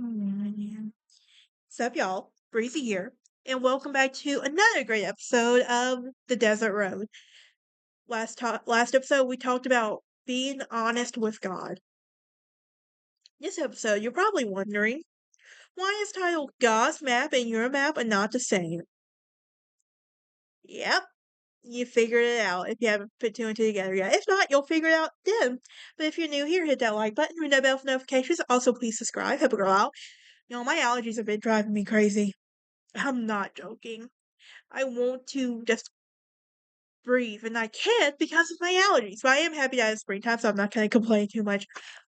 What's up, y'all? Breezy here, and welcome back to another great episode of The Desert Road. Last episode, we talked about being honest with God. This episode, you're probably wondering, why is titled God's Map and Your Map are not the same? Yep, you figured it out if you haven't put two and two together yet. If not, you'll figure it out then. But if you're new here, hit that like button, ring that bell for notifications. Also, please subscribe. Help a girl out. My allergies have been driving me crazy. I'm not joking. I want to just breathe, and I can't because of my allergies. But I am happy that it's springtime, so I'm not going to complain too much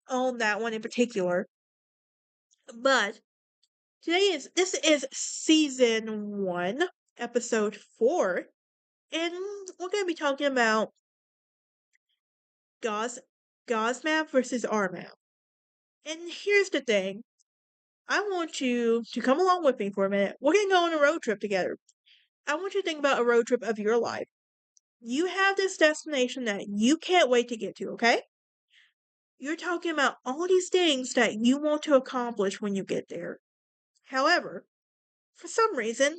on that one in particular. But this is season 1, episode 4, and we're going to be talking about God's God's map versus our map. And here's the thing. I want you to come along with me for a minute. We're going to go on a road trip together. I want you to think about a road trip of your life. You have this destination that you can't wait to get to, okay? You're talking about all these things that you want to accomplish when you get there. However, for some reason,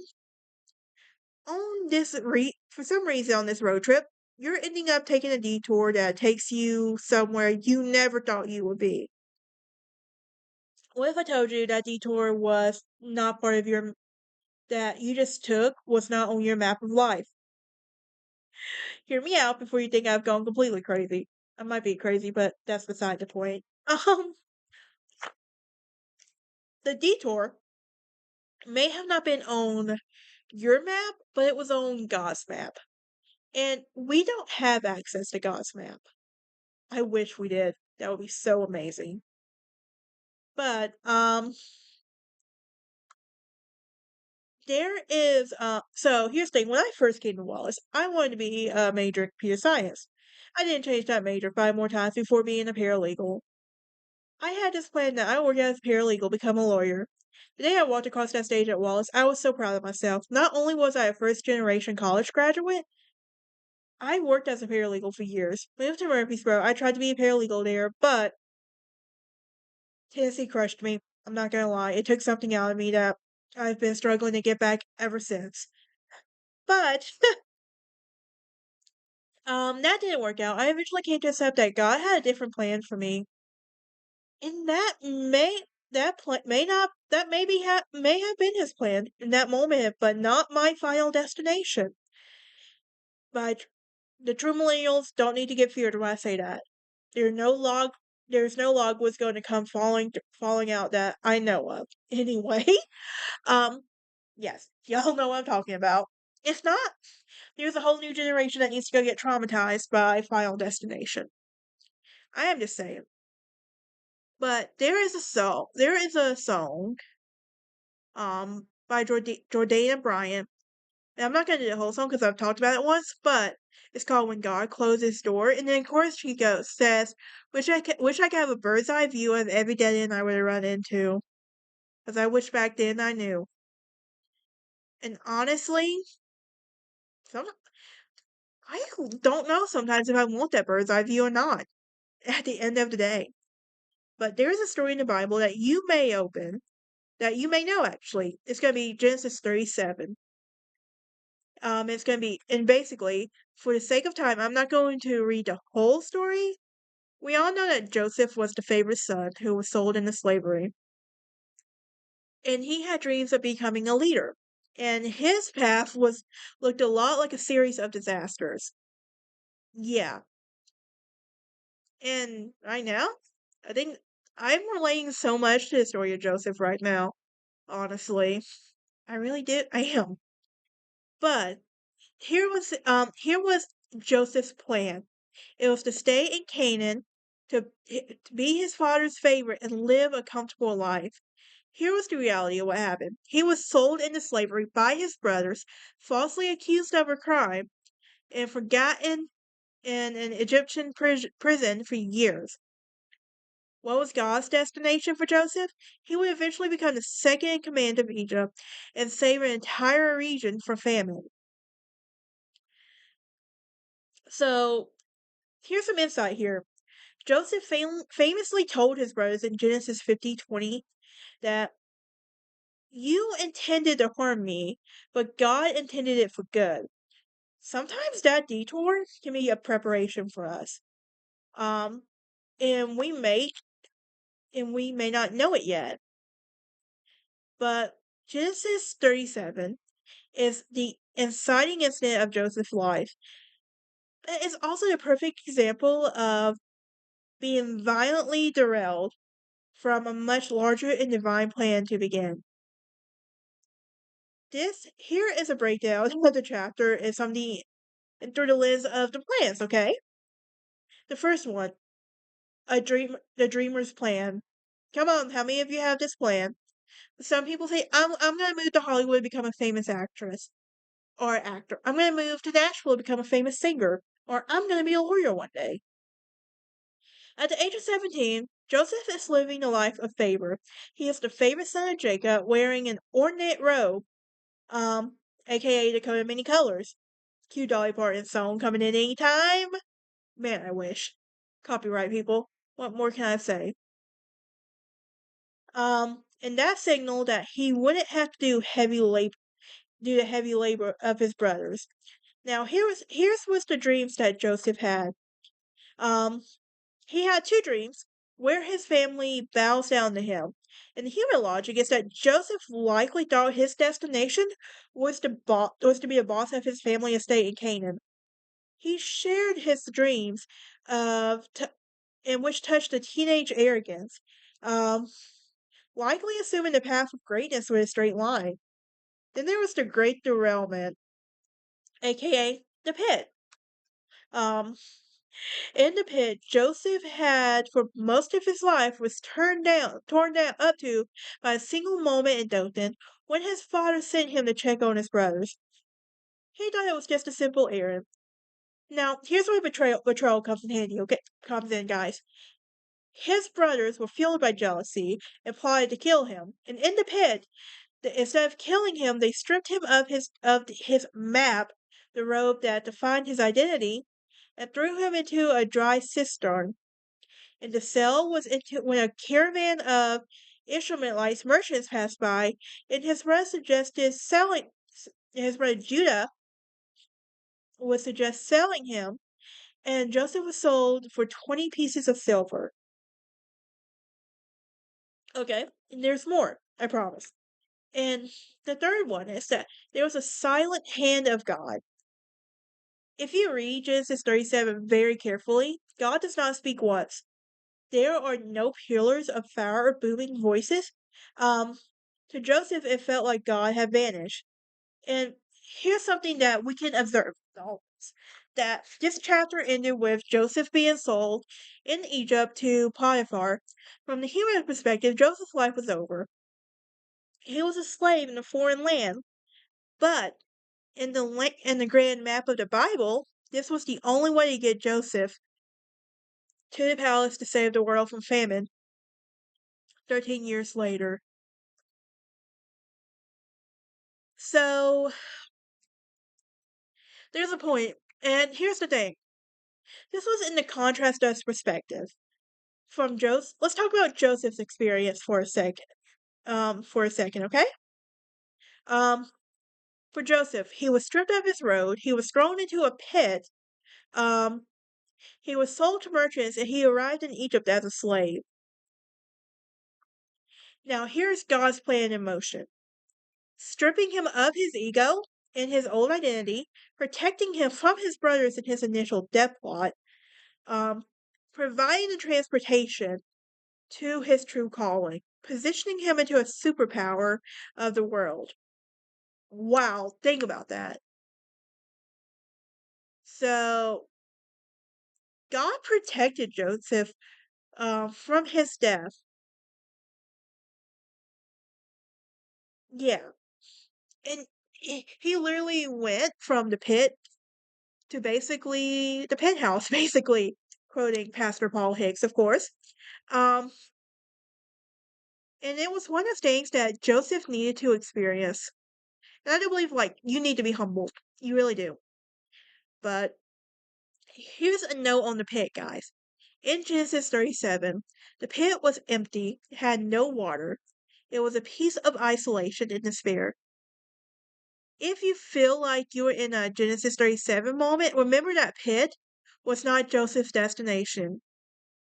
for some reason on this road trip, you're ending up taking a detour that takes you somewhere you never thought you would be. What if I told you that detour was not part of that you just took was not on your map of life? Hear me out before you think I've gone completely crazy. I might be crazy, but that's beside the point. The detour may have not been on your map, but it was on God's map. And we don't have access to God's map. I wish we did. That would be so amazing. But there is so here's the thing. When I first came to Wallace, I wanted to be a major in computer science. I didn't change that major 5 more times before being a paralegal. I had this plan that I would work as a paralegal, become a lawyer. The day I walked across that stage at Wallace, I was so proud of myself. Not only was I a first generation college graduate, I worked as a paralegal for years. Moved to Murfreesboro, I tried to be a paralegal there, but Tennessee crushed me. I'm not gonna lie. It took something out of me that I've been struggling to get back ever since. But that didn't work out. I eventually came to accept that God had a different plan for me. And may not that may have been his plan in that moment, but not my final destination. But the true millennials don't need to get feared when I say that. There no log there's no log was going to come falling out that I know of. Anyway, um yes, y'all know what I'm talking about. If not, there's a whole new generation that needs to go get traumatized by Final Destination. I am just saying. But there is a song by Jordana Bryant. And I'm not gonna do the whole song because I've talked about it once, but it's called "When God Closes His Door," and then of course she says, wish I could have a bird's eye view of every dead end I would have run into, because I wish back then I knew." And honestly, some I don't know sometimes if I want that bird's eye view or not at the end of the day. But there's a story in the Bible that you may open that you may know actually. It's gonna be Genesis 37. It's going to be, and basically, for the sake of time, I'm not going to read the whole story. We all know that Joseph was the favorite son who was sold into slavery, and he had dreams of becoming a leader. And his path looked a lot like a series of disasters. Yeah, and right now, I think I'm relating so much to the story of Joseph right now. Honestly, I really did. I am. But here was Joseph's plan. It was to stay in Canaan, to be his father's favorite and live a comfortable life. Here was the reality of what happened. He was sold into slavery by his brothers, falsely accused of a crime, and forgotten in an Egyptian prison for years. What was God's destination for Joseph? He would eventually become the second in command of Egypt and save an entire region from famine. So, here's some insight here. Joseph famously told his brothers in Genesis 50:20 that you intended to harm me, but God intended it for good. Sometimes that detour can be a preparation for us. Um, and we may not know it yet, but Genesis 37 is the inciting incident of Joseph's life. It's also the perfect example of being violently derailed from a much larger and divine plan to begin. This here is a breakdown of the chapter and something through the lens of the plans, okay? The first one, the dreamer's plan. Come on, how many of you have this plan? Some people say, I'm gonna move to Hollywood to become a famous actress or actor. I'm gonna move to Nashville to become a famous singer, or I'm gonna be a lawyer one day. At the age of 17, Joseph is living a life of favor. He is the favorite son of Jacob, wearing an ornate robe, um, aka the coat of many colors. Cue Dolly Parton song coming in anytime. Man, I wish. Copyright people. What more can I say? And that signaled that he wouldn't have to do the heavy labor of his brothers. Now here's what's the dreams that Joseph had. Um, he had two dreams where his family bows down to him. And the human logic is that Joseph likely thought his destination was to be a boss of his family estate in Canaan. He shared his dreams in which touched a teenage arrogance, um, likely assuming the path of greatness was a straight line. Then there was the Great Derailment, aka the pit. Um, in the pit, Joseph had for most of his life was torn down up to by a single moment in Dothan when his father sent him to check on his brothers. He thought it was just a simple errand. Now, here's where betrayal comes in handy, okay? Comes in, guys. His brothers were fueled by jealousy and plotted to kill him. And in the pit, instead of killing him, they stripped him of his map, the robe that defined his identity, and threw him into a dry cistern. And the cell was into when a caravan of Ishmaelites merchants passed by, and his brother suggested selling. His brother Judah would suggest selling him, and Joseph was sold for 20 pieces of silver. Okay, and there's more, I promise. And the third one is that there was a silent hand of God. If you read Genesis 37 very carefully, God does not speak once. There are no pillars of fire or booming voices. Um, to Joseph, it felt like God had vanished. And here's something that we can observe that this chapter ended with Joseph being sold in Egypt to Potiphar. From the human perspective, Joseph's life was over. He was a slave in a foreign land, but in the grand map of the Bible, this was the only way to get Joseph to the palace to save the world from famine 13 years later. So, there's a point, and here's the thing. This was in the contrast us perspective. From Joseph, let's talk about Joseph's experience for a second. Okay? Um, for Joseph, he was stripped of his robe, he was thrown into a pit, um, he was sold to merchants, and he arrived in Egypt as a slave. Now, here's God's plan in motion, stripping him of his ego and his old identity, protecting him from his brothers in his initial death plot, um, providing the transportation to his true calling, positioning him into a superpower of the world. Wow, think about that. So, God protected Joseph from his death. Yeah, and he literally went from the pit to basically the penthouse, basically, quoting Pastor Paul Hicks, of course. Um, and it was one of the things that Joseph needed to experience. And I do believe, like, you need to be humbled. You really do. But here's a note on the pit, guys. In Genesis 37, the pit was empty, had no water. It was a piece of isolation and despair. If you feel like you were in a Genesis 37 moment, remember that pit was not Joseph's destination.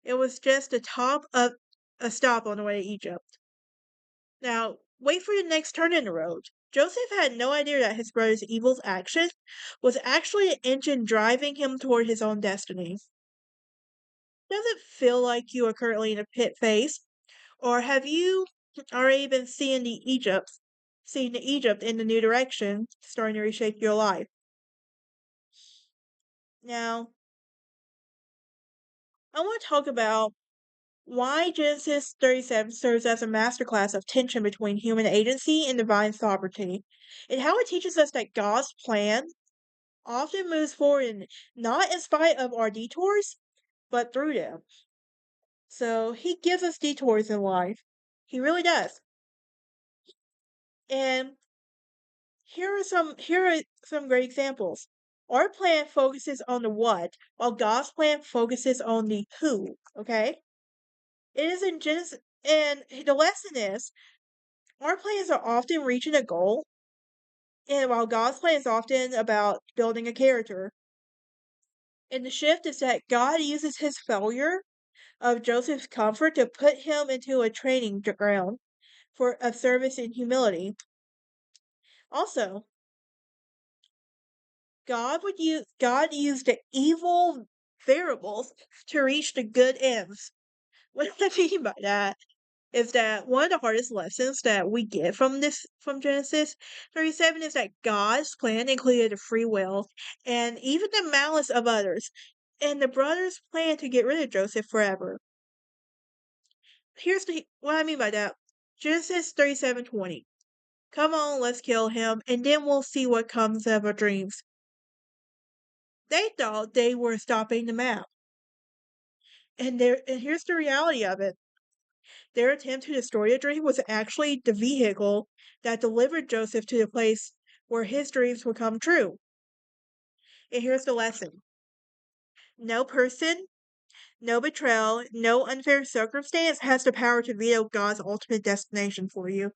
It was just a stop on the way to Egypt. Now, wait for the next turn in the road. Joseph had no idea that his brother's evil action was actually an engine driving him toward his own destiny. Does it feel like you are currently in a pit phase? Or have you already been seeing the Egypt in the new direction, starting to reshape your life? Now, I want to talk about why Genesis 37 serves as a masterclass of tension between human agency and divine sovereignty, and how it teaches us that God's plan often moves forward not in spite of our detours, but through them. So he gives us detours in life. He really does. And here are some great examples. Our plan focuses on the what, while God's plan focuses on the who, okay? It is in Genesis, and the lesson is our plans are often reaching a goal, and while God's plan is often about building a character. And the shift is that God uses his failure of Joseph's comfort to put him into a training ground for of service and humility. Also, God used the evil variables to reach the good ends. What I mean by that is that one of the hardest lessons that we get from Genesis 37 is that God's plan included the free will and even the malice of others, and the brothers plan to get rid of Joseph forever. Here's what I mean by that. Genesis 37:20. Come on, let's kill him, and then we'll see what comes of our dreams. They thought they were stopping the map. And here's the reality of it. Their attempt to destroy the dream was actually the vehicle that delivered Joseph to the place where his dreams would come true. And here's the lesson. No person, no betrayal, no unfair circumstance has the power to veto God's ultimate destination for you.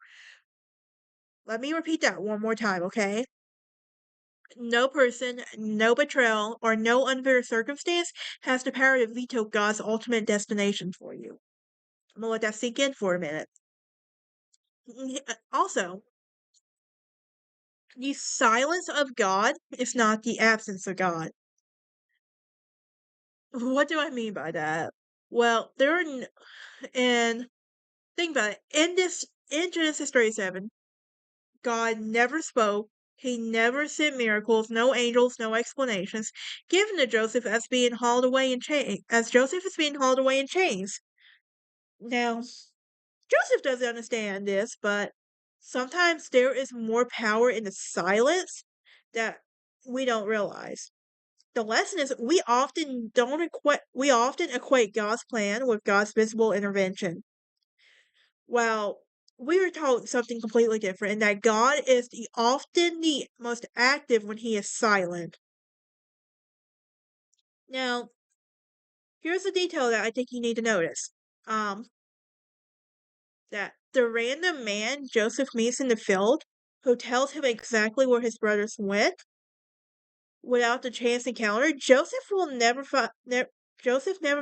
Let me repeat that one more time, okay? No person, no betrayal, or no unfair circumstance has the power to veto God's ultimate destination for you. I'm gonna let that sink in for a minute. Also, the silence of God is not the absence of God. What do I mean by that? Well, and think about it. In Genesis 37, God never spoke. He never sent miracles, no angels, no explanations, given to Joseph as being hauled away in chains. As Joseph is being hauled away in chains. Now, Joseph doesn't understand this, but sometimes there is more power in the silence that we don't realize. The lesson is we often equate God's plan with God's visible intervention. Well, we were told something completely different, and that God is often the most active when he is silent. Now, here's a detail that I think you need to notice. That the random man Joseph meets in the field, who tells him exactly where his brothers went, without the chance encounter, Joseph never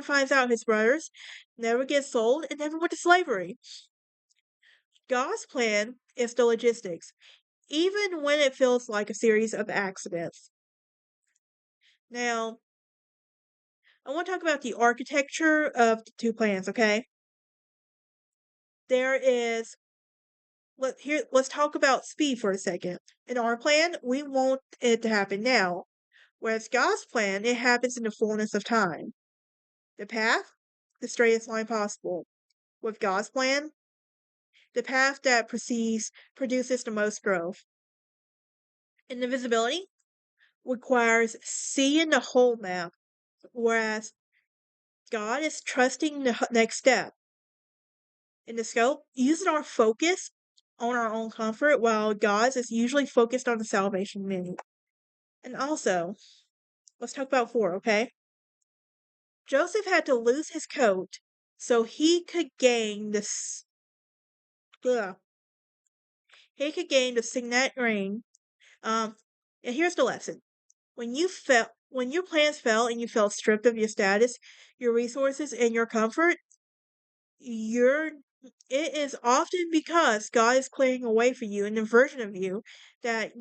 finds out his brothers, never gets sold, and never went to slavery. God's plan is the logistics, even when it feels like a series of accidents. Now, I want to talk about the architecture of the two plans, okay? There is let's talk about speed for a second. In our plan, we want it to happen now. Whereas God's plan, it happens in the fullness of time. The path, the straightest line possible. With God's plan, the path that produces the most growth. And the visibility requires seeing the whole map, whereas God is trusting the next step. In the scope, using our focus on our own comfort, while God's is usually focused on the salvation menu. And also, let's talk about 4, okay? Joseph had to lose his coat so he could gain this. Ugh. He could gain the signet ring. Um, and here's the lesson. When your plans fail and you felt stripped of your status, your resources, and your comfort, you're it is often because God is clearing a way for you and a version of you that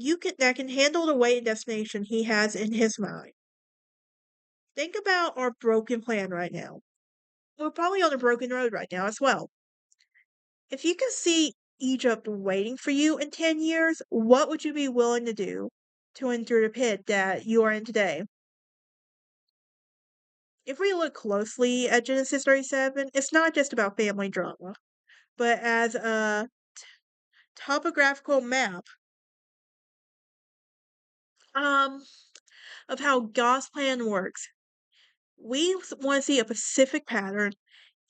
can handle the weight and destination He has in His mind. Think about our broken plan right now. We're probably on a broken road right now as well. If you could see Egypt waiting for you in 10 years, what would you be willing to do to endure the pit that you are in today? If we look closely at Genesis 37, it's not just about family drama, but as a topographical map um, of how God's plan works. We want to see a specific pattern.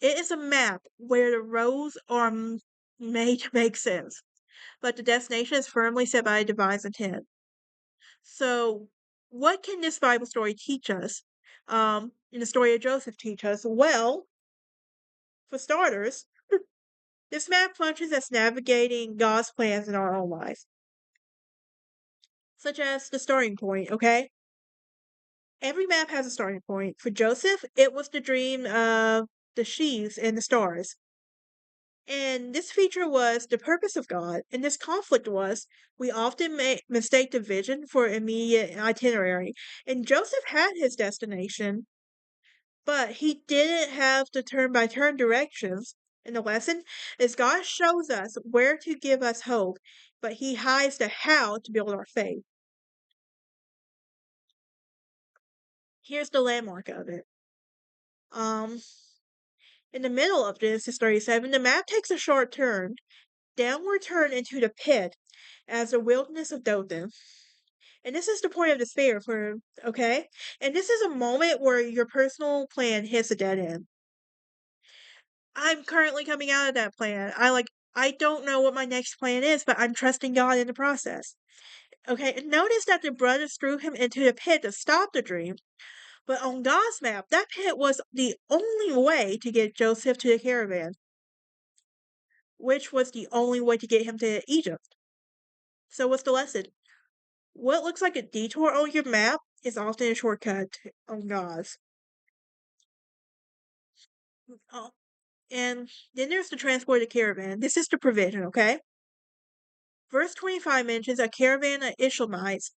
It is a map where the roads are made to make sense, but the destination is firmly set by a divine intent. So, what can this Bible story teach us? In the story of Joseph, teach us? Well, for starters, this map functions as navigating God's plans in our own lives, such as the starting point, okay? Every map has a starting point. For Joseph, it was the dream of the sheaves and the stars. And this feature was the purpose of God, and this conflict was we often mistake the vision for immediate itinerary. And Joseph had his destination, but he didn't have the turn by turn directions. In the lesson, is God shows us where to give us hope, but he hides the how to build our faith. Here's the landmark of it. Um, in the middle of Genesis 37, the map takes a short turn, downward turn into the pit as the wilderness of Dothan. And this is the point of despair for, okay? And this is a moment where your personal plan hits a dead end. I'm currently coming out of that plan. I don't know what my next plan is, but I'm trusting God in the process. Okay, and notice that the brothers threw him into the pit to stop the dream, but on God's map, that pit was the only way to get Joseph to the caravan, which was the only way to get him to Egypt. So what's the lesson? What looks like a detour on your map is often a shortcut on God's. Oh, and then there's the transported caravan. This is the provision, okay? Verse 25 mentions a caravan of Ishmaelites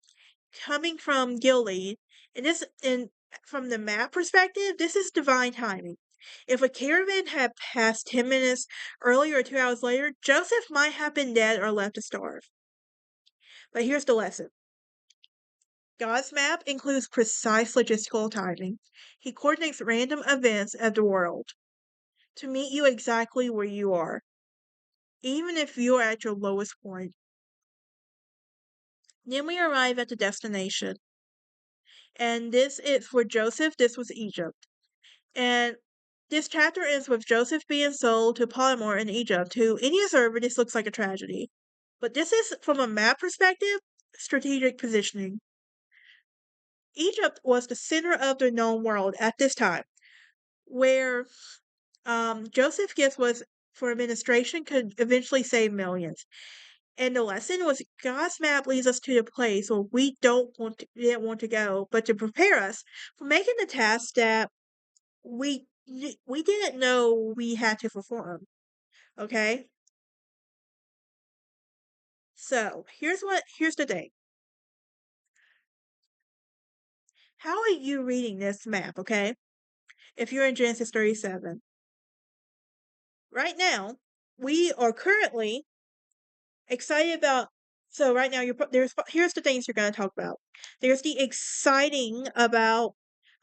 coming from Gilead. And from the map perspective, this is divine timing. If a caravan had passed 10 minutes earlier or 2 hours later, Joseph might have been dead or left to starve. But here's the lesson. God's map includes precise logistical timing. He coordinates random events of the world to meet you exactly where you are, even if you're at your lowest point. Then we arrive at the destination. And this is for Joseph, this was Egypt. And this chapter ends with Joseph being sold to Potiphar in Egypt. To any observer, this looks like a tragedy. But this is, from a map perspective, strategic positioning. Egypt was the center of the known world at this time, where Joseph Gibbs was for administration could eventually save millions. And the lesson was God's map leads us to a place where didn't want to go, but to prepare us for making the task that we didn't know we had to perform. Okay? So here's the thing. How are you reading this map, okay? If you're in Genesis 37. Right now, we are currently excited about so right now here's the things you're going to talk about. There's the exciting about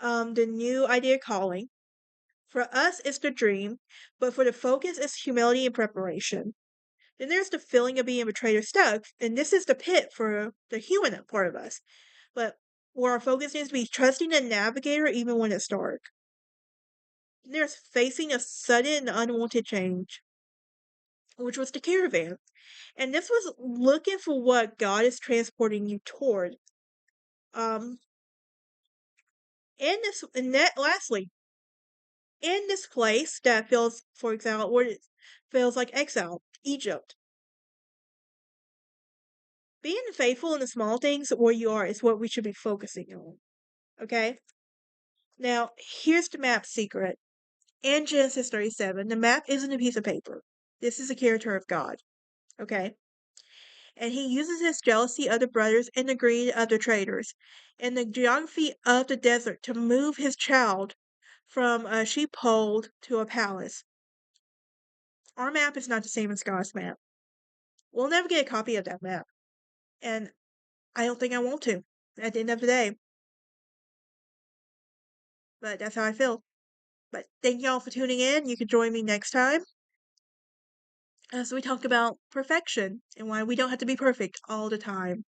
the new idea calling. For us it's the dream, but for the focus it's humility and preparation. Then there's the feeling of being betrayed or stuck, and this is the pit for the human part of us. But where our focus needs to be trusting the navigator even when it's dark. Then there's facing a sudden unwanted change, which was the caravan. And this was looking for what God is transporting you toward. Um, lastly, in this place that feels, for example, where it feels like exile, Egypt. Being faithful in the small things where you are is what we should be focusing on. Okay? Now, here's the map secret. In Genesis 37, the map isn't a piece of paper. This is a character of God. Okay? And he uses his jealousy of the brothers and the greed of the traders and the geography of the desert to move his child from a sheepfold to a palace. Our map is not the same as God's map. We'll never get a copy of that map. And I don't think I want to at the end of the day. But that's how I feel. But thank y'all for tuning in. You can join me next time as we talk about perfection and why we don't have to be perfect all the time.